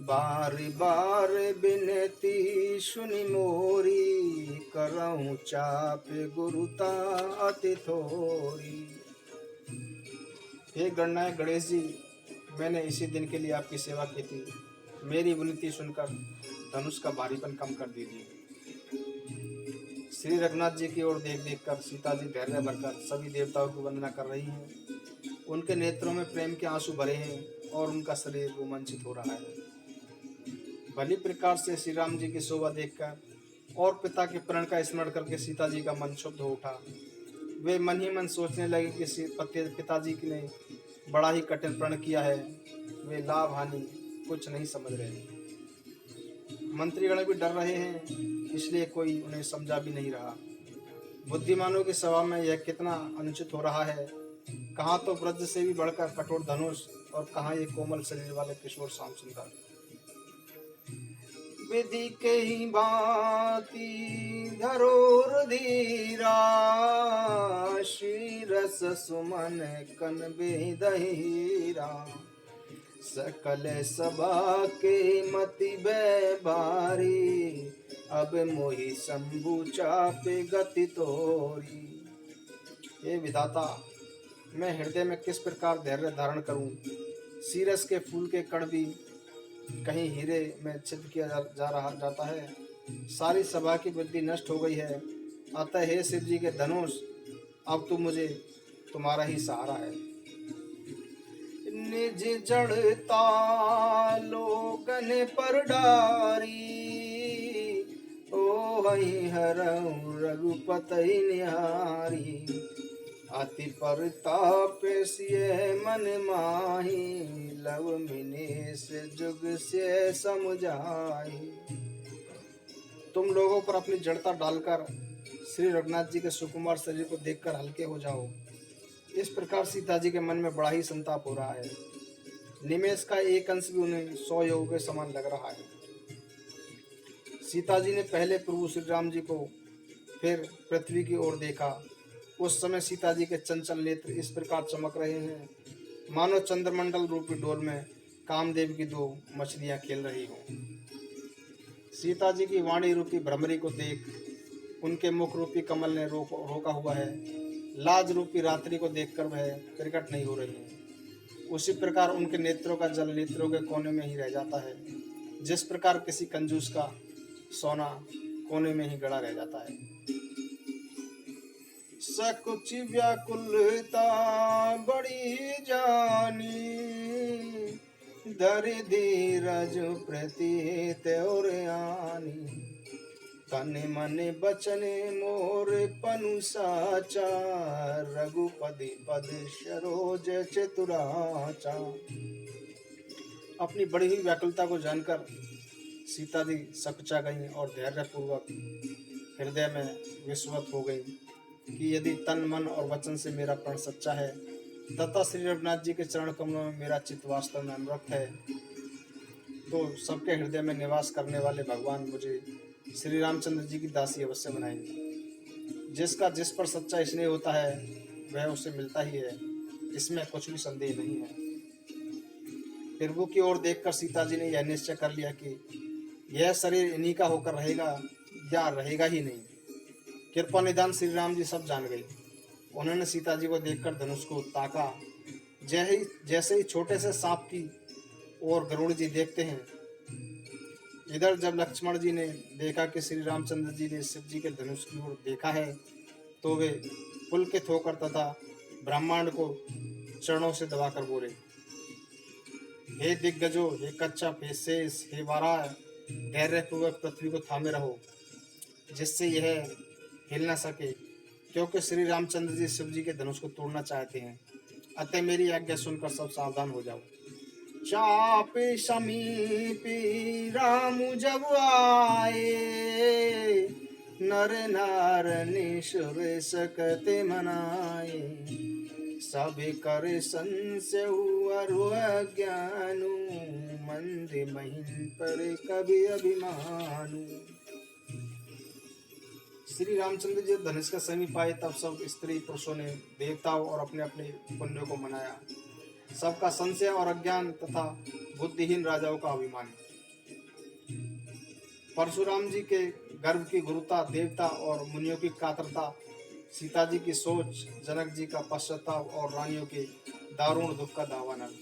बार बार बिनती सुनि मोरी, करऊँ चाप गुरुता अति थोरी। हे गणनायक गणेश जी, मैंने इसी दिन के लिए आपकी सेवा की थी। मेरी विनती सुनकर धनुष का भारीपन कम कर दीजिए। श्री रघुनाथ जी की ओर देख देख कर सीता जी धैर्य भरकर सभी देवताओं की वंदना कर रही हैं। उनके नेत्रों में प्रेम के आंसू भरे हैं और उनका शरीर रोमांचित हो रहा है। भली प्रकार से श्री राम जी की शोभा देखकर और पिता के प्रण का स्मरण करके सीता जी का मन क्षुब्ध हो उठा। वे मन ही मन सोचने लगे कि पिताजी ने बड़ा ही कठिन प्रण किया है, वे लाभ हानि कुछ नहीं समझ रहे। मंत्रीगण भी डर रहे हैं, इसलिए कोई उन्हें समझा भी नहीं रहा। बुद्धिमानों की सभा में यह कितना अनुचित हो रहा है। कहाँ तो वज्र से भी बढ़कर कठोर धनुष और कहाँ ये कोमल शरीर वाले किशोर श्याम सुंदर। विधि के ही भांति धरोर धीरा, श्री रस सुमन कन बेदहीरा। सकल सभा के मति बैबारी, अब मोहि शंभु चापे गति तोरी। हे विधाता, मैं हृदय में किस प्रकार धैर्य धारण करूं। सीरस के फूल के कण भी कहीं हीरे में छिद्र किया जाता है। सारी सभा की बुद्धि नष्ट हो गई है। अतः हे शिव जी के धनुष, अब तो मुझे तुम्हारा ही सहारा है। निज जड़ता लोगन पर डारी, ओ हई हरऊ रघुपति निहारी। अति परताप सिय मन माही, लव मिनेश जुग से समझाई। तुम लोगों पर अपनी जड़ता डालकर श्री रघुनाथ जी के सुकुमार शरीर को देखकर हल्के हो जाओ। इस प्रकार सीता जी के मन में बड़ा ही संताप हो रहा है। निमेष का एक अंश भी उन्हें 100 योग के समान लग रहा है। सीता जी ने पहले प्रभु श्री राम जी को, फिर पृथ्वी की ओर देखा। उस समय सीता जी के चंचल नेत्र इस प्रकार चमक रहे हैं मानो चंद्रमंडल रूपी डोर में कामदेव की 2 मछलियां खेल रही हों। सीता जी की वाणी रूपी भ्रमरी को देख उनके मुख रूपी कमल ने रोका हुआ है। लाज रूपी रात्रि को देखकर वह प्रकट नहीं हो रही है। उसी प्रकार उनके नेत्रों का जल नेत्रों के कोने में ही रह जाता है, जिस प्रकार किसी कंजूस का सोना कोने में ही गड़ा रह जाता है। सकुच व्याकुलता बड़ी जानी, धर धीरज प्रतीत और आनी। तन मन बचन मोर पनु साचा, रघुपति पद सरोज चतुराचा। अपनी बड़ी ही व्याकुलता को जानकर सीता जी सकुचा गई और धैर्यपूर्वक हृदय में विश्वत हो गई कि यदि तन मन और वचन से मेरा प्रण सच्चा है तथा श्री रघुनाथ जी के चरण कमलों में मेरा चित्त वास्तव में अनुरक्त है, तो सबके हृदय में निवास करने वाले भगवान मुझे श्री रामचंद्र जी की दासी अवश्य बनाएंगे। जिसका जिस पर सच्चा स्नेह होता है वह उसे मिलता ही है, इसमें कुछ भी संदेह नहीं है। प्रभु की ओर देखकर सीता जी ने यह निश्चय कर लिया कि यह शरीर इन्हीं का होकर रहेगा या रहेगा ही नहीं, कृपा निदान श्री राम जी सब जान गए। उन्होंने सीता जी को देखकर धनुष को ताका। जैसे ही छोटे से सांप की और गरुड़ जी देखते हैं, इधर जब लक्ष्मण जी ने देखा कि श्री रामचंद्र जी ने शिव जी के धनुष की ओर देखा है, तो वे पुलकित होकर तथा ब्रह्मांड को चरणों से दबाकर बोले, हे दिग्गजो, हे कच्छप, हे शेष, हे वाराह, धैर्यपूर्वक पृथ्वी को थामे रहो, जिससे यह हिल न सके, क्योंकि श्री रामचंद्र जी शिव जी के धनुष को तोड़ना चाहते हैं। अतः मेरी आज्ञा सुनकर सब सावधान हो जाओ। चापे समीपी राम जब आए, नर नार निशुर सकते मनाए, सब कर संशय अरु अज्ञानु, मंद महीन पर कभी अभिमानु। श्री रामचंद्र जी धनुष का समीप आए, तब सब स्त्री पुरुषों ने देवताओं और अपने अपने पुण्यों को मनाया। सबका संशय और अज्ञान तथा बुद्धिहीन राजाओं का अभिमान। परशुराम जी के गर्भ की गुरुता, देवता और मुनियों की कातरता, सीता जी की सोच, जनक जी का पश्चाताप और रानियों के दारुण दुख का दावानल,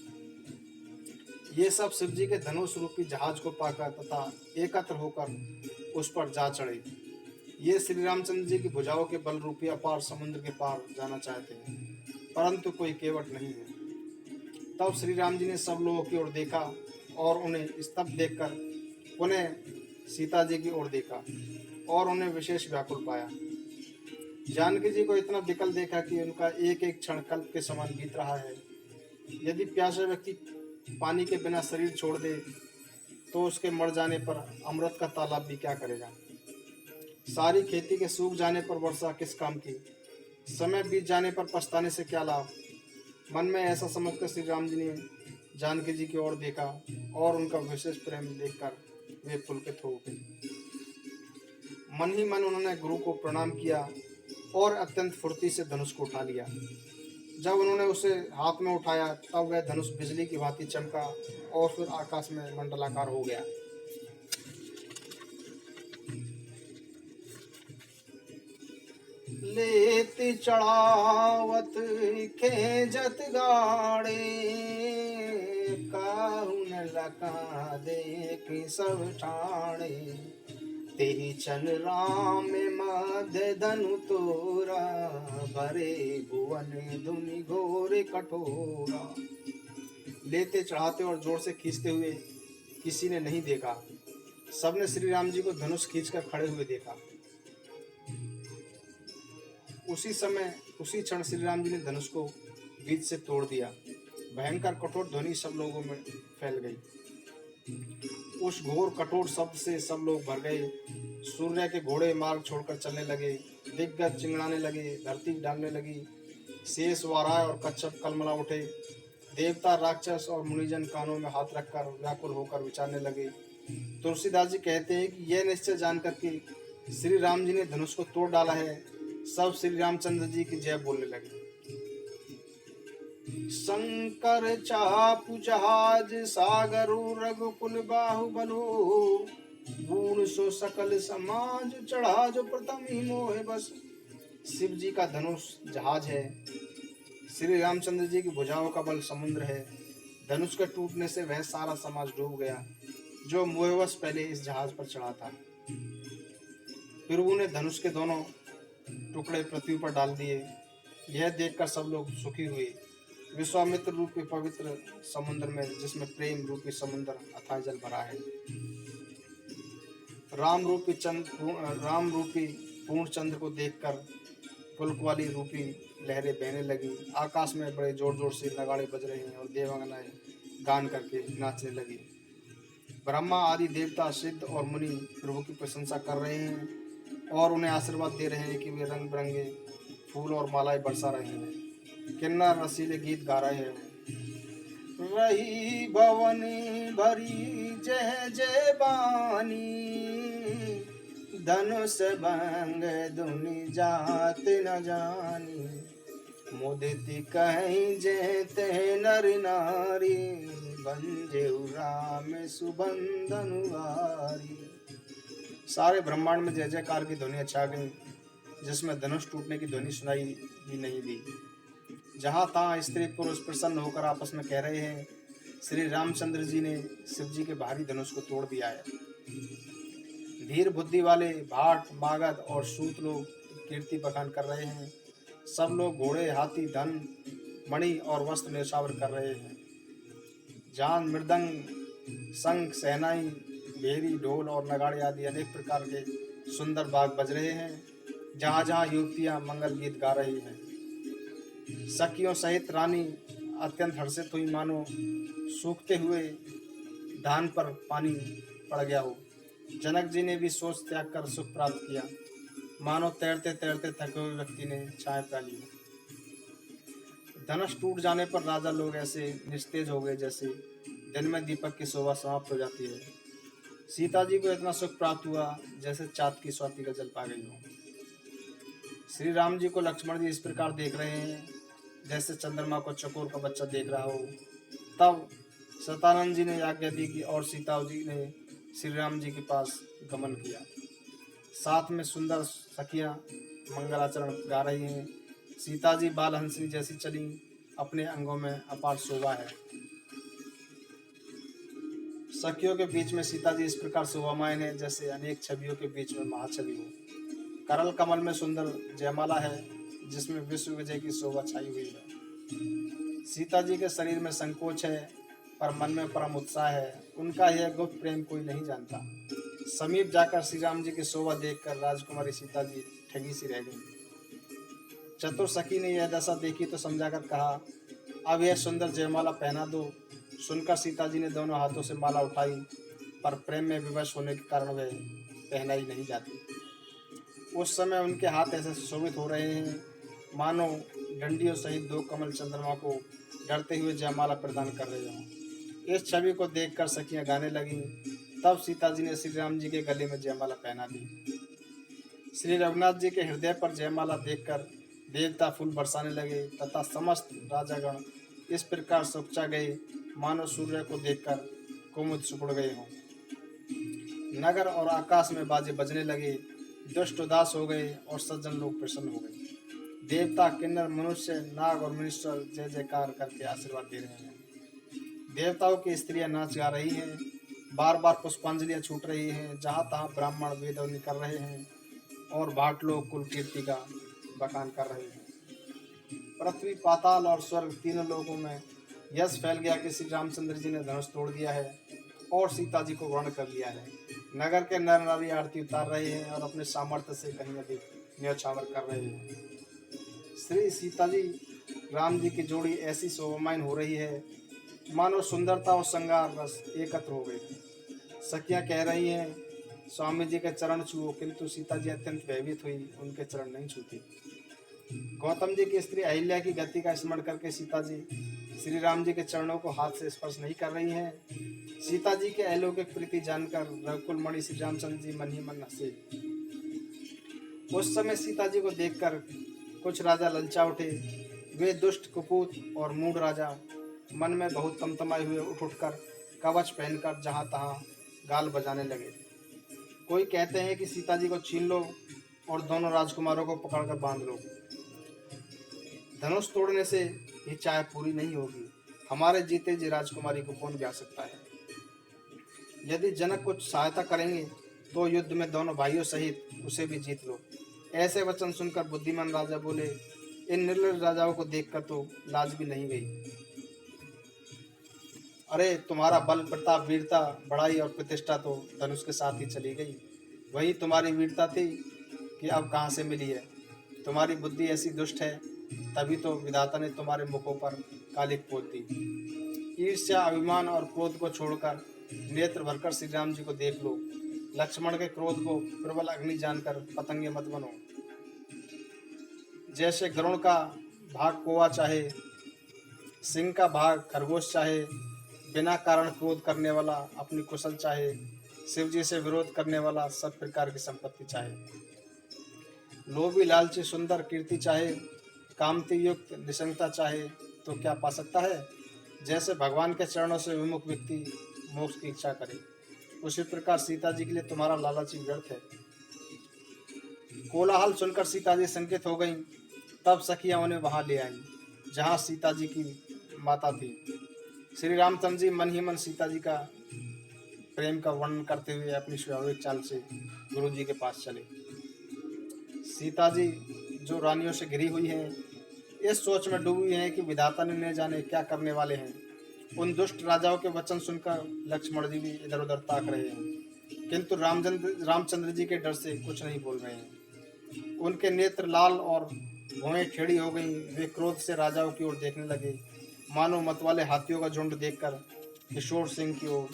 ये सब शिव जी के धनुष रूपी जहाज को पाकर तथा एकत्र होकर उस पर जा चढ़े। ये श्री रामचंद्र जी की भुजाओं के बल रूपी अपार समुद्र के पार जाना चाहते हैं, परंतु कोई केवट नहीं है। तब श्री राम जी ने सब लोगों की ओर देखा और उन्हें स्तब्ध देखकर पुनः सीता जी की ओर देखा और उन्हें विशेष व्याकुल पाया। जानकी जी को इतना विकल देखा कि उनका एक एक क्षण कल्प के समान बीत रहा है। यदि प्यासा व्यक्ति पानी के बिना शरीर छोड़ दे, तो उसके मर जाने पर अमृत का तालाब भी क्या करेगा। सारी खेती के सूख जाने पर वर्षा किस काम की, समय बीत जाने पर पछताने से क्या लाभ। मन में ऐसा समझकर श्री राम जी ने जानकी जी की ओर देखा और उनका विशेष प्रेम देखकर वे पुलकित हो गए। मन ही मन उन्होंने गुरु को प्रणाम किया और अत्यंत फुर्ती से धनुष को उठा लिया। जब उन्होंने उसे हाथ में उठाया, तब वह धनुष बिजली की भांति चमका और फिर आकाश में मंडलाकार हो गया। लेत चढ़ावत खेजत गाड़े, काहुन लका देख सब ठाणे, तेरी चल राम मध्य धनु तोरा, भरे भुवन धुनि घोर कठोरा। लेते चढ़ाते और जोर से खींचते हुए किसी ने नहीं देखा। सबने श्री राम जी को धनुष खींचकर खड़े हुए देखा। उसी समय उसी क्षण श्री राम जी ने धनुष को बीच से तोड़ दिया। भयंकर कठोर ध्वनि सब लोगों में फैल गई। उस घोर कठोर शब्द से सब लोग भर गए। सूर्य के घोड़े मार्ग छोड़कर चलने लगे, दिग्गज चिंगड़ाने लगे, धरती डालने लगी, शेष वाराह और कच्छप कलमला उठे। देवता, राक्षस और मुनिजन कानों में हाथ रखकर व्याकुल होकर विचारने लगे। तुलसीदास जी कहते हैं कि यह निश्चय जानकर कि श्री राम जी ने धनुष को तोड़ डाला है, सब श्री रामचंद्र जी की जय बोलने लगे। शंकर चापु जहाज सागरु रघुकुल बाहुबलो, गुण सो सकल समाज चढ़ा जो प्रथम ही मोहे बस। शिव जी का धनुष जहाज है, श्री रामचंद्र जी की भुजाओं का बल समुद्र है। धनुष के टूटने से वह सारा समाज डूब गया जो मोहवश पहले इस जहाज पर चढ़ा था। प्रभु ने धनुष के दोनों टुकड़े पृथ्वी पर डाल दिए। यह देखकर सब लोग सुखी हुए। विश्वामित्र रूपी पवित्र समुद्र में, जिसमें प्रेम रूपी समुद्र अथाह जल भरा है, राम रूपी पूर्ण चंद्र को देखकर पुलक वाली रूपी लहरें बहने लगी। आकाश में बड़े जोर जोर से नगाड़े बज रहे हैं और देवांगनाएं गान करके नाचने लगी। ब्रह्मा आदि देवता, सिद्ध और मुनि प्रभु की प्रशंसा कर रहे हैं और उन्हें आशीर्वाद दे रहे हैं कि वे रंग बिरंगे फूल और मालाएं बरसा रहे हैं। किन्नर रसीले गीत गा रहे हैं। रही भवनी भरी जय जय बानी, धनुष भंग दुनि जात न जानी, मुदिति कहीं जेते नर नारी, बंजेउ राम सुबंधनुवारी। सारे ब्रह्मांड में जय जयकार की ध्वनि छा गई। जिसमें धनुष टूटने की ध्वनि सुनाई भी नहीं दी। जहाँ तहाँ स्त्री पुरुष प्रसन्न होकर आपस में कह रहे हैं, श्री रामचंद्र जी ने शिव जी के भारी धनुष को तोड़ दिया है। धीर बुद्धि वाले भाट, मागध और सूत लोग कीर्ति बखान कर रहे हैं। सब लोग घोड़े, हाथी, धन, मणि और वस्त्र न्यौछावर कर रहे हैं। जान, मृदंग, शंख, शहनाई, भेरी, ढोल और नगाड़े आदि अनेक प्रकार के सुंदर बाग बज रहे हैं। जहाँ जहाँ युवतियाँ मंगल गीत गा रही हैं। सखियों सहित रानी अत्यंत हर्षित हुई, मानो सूखते हुए धान पर पानी पड़ गया हो। जनक जी ने भी सोच त्याग कर सुख प्राप्त किया, मानो तैरते तैरते थके हुए व्यक्ति ने चाय पा ली। धनुष टूट जाने पर राजा लोग ऐसे निस्तेज हो गए जैसे दिन में दीपक की शोभा समाप्त हो जाती है। सीता जी को इतना सुख प्राप्त हुआ जैसे चाँद की स्वाति का जल पा गई हो। श्री राम जी को लक्ष्मण जी इस प्रकार देख रहे हैं जैसे चंद्रमा को चकोर का बच्चा देख रहा हो। तब सतानंद जी ने आज्ञा दी कि और सीता जी ने श्री राम जी के पास गमन किया। साथ में सुंदर सखियां मंगलाचरण गा रही हैं। सीता जी बाल हंसनी जैसी चली, अपने अंगों में अपार शोभा है। सखियों के बीच में सीता जी इस प्रकार शोभामायन है जैसे अनेक छवियों के बीच में महाछवि हो। करल कमल में सुंदर जयमाला है जिसमें विश्व विजय की शोभा छाई हुई है। सीता जी के शरीर में संकोच है पर मन में परम उत्साह है। उनका यह गुप्त प्रेम कोई नहीं जानता। समीप जाकर श्री राम जी की शोभा देखकर राजकुमारी सीता जी ठगी सी रह गई। चतुर सखी ने यह दशा देखी तो समझाकर कहा, अब यह सुंदर जयमाला पहना दो। सुनकर सीता जी ने दोनों हाथों से माला उठाई, पर प्रेम में विवश होने के कारण वह पहनाई नहीं जाती। उस समय उनके हाथ ऐसे सुशोभित हो रहे हैं मानो डंडियों सहित दो कमल चंद्रमा को डरते हुए जयमाला प्रदान कर रहे हों। इस छवि को देखकर सखियां गाने लगीं। तब सीता जी ने श्री राम जी के गले में जयमाला पहना दी। श्री रघुनाथ जी के हृदय पर जयमाला देखकर देवता फूल बरसाने लगे तथा समस्त राजागण इस प्रकार सुखचा गए मानो सूर्य को देखकर कुमुद सिकुड़ गए हों। नगर और आकाश में बाजे बजने लगे, दुष्ट उदास हो गए और सज्जन लोग प्रसन्न हो गए। देवता, किन्नर, मनुष्य, नाग और मुनीश्वर जय जयकार करके आशीर्वाद दे रहे हैं। देवताओं की स्त्रियां नाच गा रही हैं, बार बार पुष्पांजलियां छूट रही हैं। जहाँ तहाँ ब्राह्मण वेदवनी कर रहे हैं और भाट लोग कुल कीर्ति का बखान कर रहे हैं। पृथ्वी, पाताल और स्वर्ग तीनों लोगों में यश फैल गया कि श्री रामचंद्र जी ने धनुष तोड़ दिया है और सीता जी को वर्ण कर लिया है। नगर के नर नारी आरती उतार रहे हैं और अपने सामर्थ्य से कहीं अधिक न्यौछावर कर रहे हैं। श्री सीता जी राम जी की जोड़ी ऐसी शोभामायन हो रही है मानो सुंदरता और श्रृंगार रस एकत्र हो गए। सखियां कह रही हैं, स्वामी जी के चरण छुओ, किंतु सीता जी अत्यंत भयभीत हुई, उनके चरण नहीं छूती। गौतम जी की स्त्री अहिल्या की गति का स्मरण करके सीता जी श्री राम जी के चरणों को हाथ से स्पर्श नहीं कर रही हैं। सीता जी के अलौकिक प्रीति जानकर रघुकुल मणि श्री रामचंद्र जी मन ही मन हंसे। उस समय सीता जी को देखकर कुछ राजा ललचा उठे। वे दुष्ट, कुपूत और मूढ़ राजा मन में बहुत तमतमाए हुए उठकर कवच पहनकर जहाँ तहाँ गाल बजाने लगे। कोई कहते हैं कि सीता जी को छीन लो और दोनों राजकुमारों को पकड़कर बांध लो। धनुष तोड़ने से ये चाय पूरी नहीं होगी। हमारे जीते जी राजकुमारी को कौन ब्याह सकता है। यदि जनक कुछ सहायता करेंगे तो युद्ध में दोनों भाइयों सहित उसे भी जीत लो। ऐसे वचन सुनकर बुद्धिमान राजा बोले, इन निर्लज राजाओं को देखकर तो लाज भी नहीं गई। अरे तुम्हारा बल, प्रताप, वीरता, बड़ाई और प्रतिष्ठा तो धनुष के साथ ही चली गई। वही तुम्हारी वीरता थी कि अब कहाँ से मिली है। तुम्हारी बुद्धि ऐसी दुष्ट है, तभी तो विधाता ने तुम्हारे मुखों पर कालिक पोत दी। ईर्ष्या, अभिमान और क्रोध को छोड़कर नेत्र भरकर श्री राम जी को देख लो। लक्ष्मण के क्रोध को प्रबल अग्नि जानकर पतंगे मत बनो। जैसे गरुड़ का भाग कौवा चाहे, सिंह का भाग खरगोश चाहे, बिना कारण क्रोध करने वाला अपनी कुशल चाहे, शिव जी से विरोध करने वाला सब प्रकार की संपत्ति चाहे, लोभी लालची सुंदर कीर्ति चाहे, कामती युक्त निसंगता चाहे, तो क्या पा सकता है। जैसे भगवान के चरणों से विमुख व्यक्ति मोक्ष की इच्छा करे, उसी प्रकार सीता जी के लिए तुम्हारा लालची व्यर्थ है। कोलाहल सुनकर सीता जी संकित हो गईं। तब सखियां उन्हें वहां ले आईं जहां सीता जी की माता थी। श्री रामचंद्र जी मन ही मन सीता जी का प्रेम का वर्णन करते हुए अपनी स्वाभाविक चाल से गुरु जी के पास चले। सीता जी जो रानियों से घिरी हुई हैं, इस सोच में डूबी हैं कि विधाता ने न जाने क्या करने वाले हैं। उन दुष्ट राजाओं के वचन सुनकर लक्ष्मण जी भी इधर उधर ताक रहे हैं, किंतु रामचंद्र जी के डर से कुछ नहीं बोल रहे हैं। उनके नेत्र लाल और भौहें टेढ़ी हो गईं। वे क्रोध से राजाओं की ओर देखने लगे, मानो मतवाले हाथियों का झुंड देखकर किशोर सिंह की ओर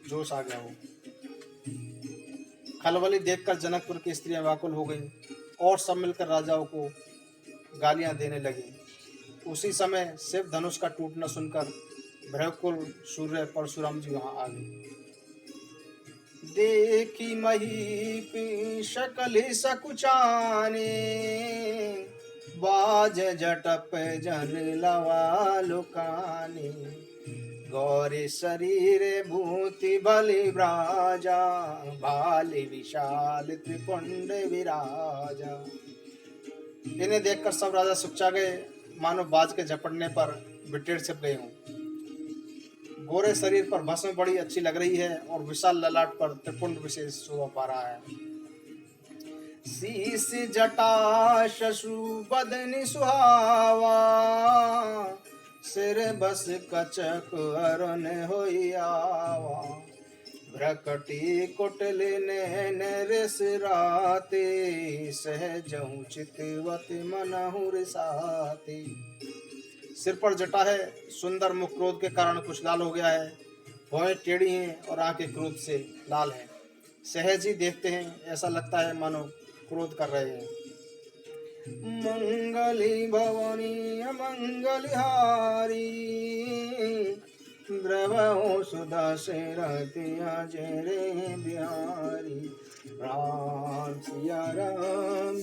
जोश आ गया हो। खलबली देखकर जनकपुर की स्त्रियां व्याकुल हो गईं और सब मिलकर राजाओं को गालियां देने लगी। उसी समय शिव धनुष का टूटना सुनकर भृगुकुल सूर्य परशुराम जी वहां आ गए। देखी मही शकल सकुचाने, बाज जटप जन लवा लुकाने। गौरी शरीर भूति बलि ब्राजा, भालि विशाल त्रिपुंड विराजा। इन्हें देखकर सब राजा सुचा गए, मानो बाज के झपटने पर बिटेर छिप गए हों। गोरे शरीर पर भस्म बड़ी अच्छी लग रही है और विशाल ललाट पर त्रिपुंड विशेष शोभा पा रहा है। शीश जटा शशु बदन सुहावा, सिर बस कचक अरुण होई आवा। भ्रकटी कुटिल नैन रिस राते, सहजहु चितवत मनहु रिसाते। सिर पर जटा है, सुंदर मुख क्रोध के कारण कुछ लाल हो गया है। भौहें टेढ़ी हैं और आंखें क्रोध से लाल हैं। सहज ही देखते हैं ऐसा लगता है मानो क्रोध कर रहे हैं। मंगली भवनी अमंगलिहारी, द्रवो सुधा से रतिया जेरे बिहारी। राम सिया राम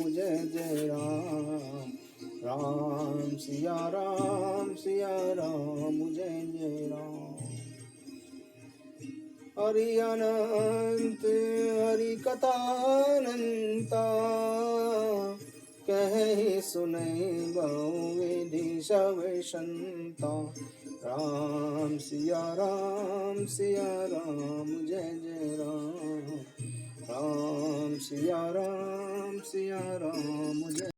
जय जय राम। राम सिया राम जय जय राम। हरि अनंत हरि कथानंता, कहे सुनै बहु विधि सब संता। राम सिया राम जय जय राम। राम सिया राम जय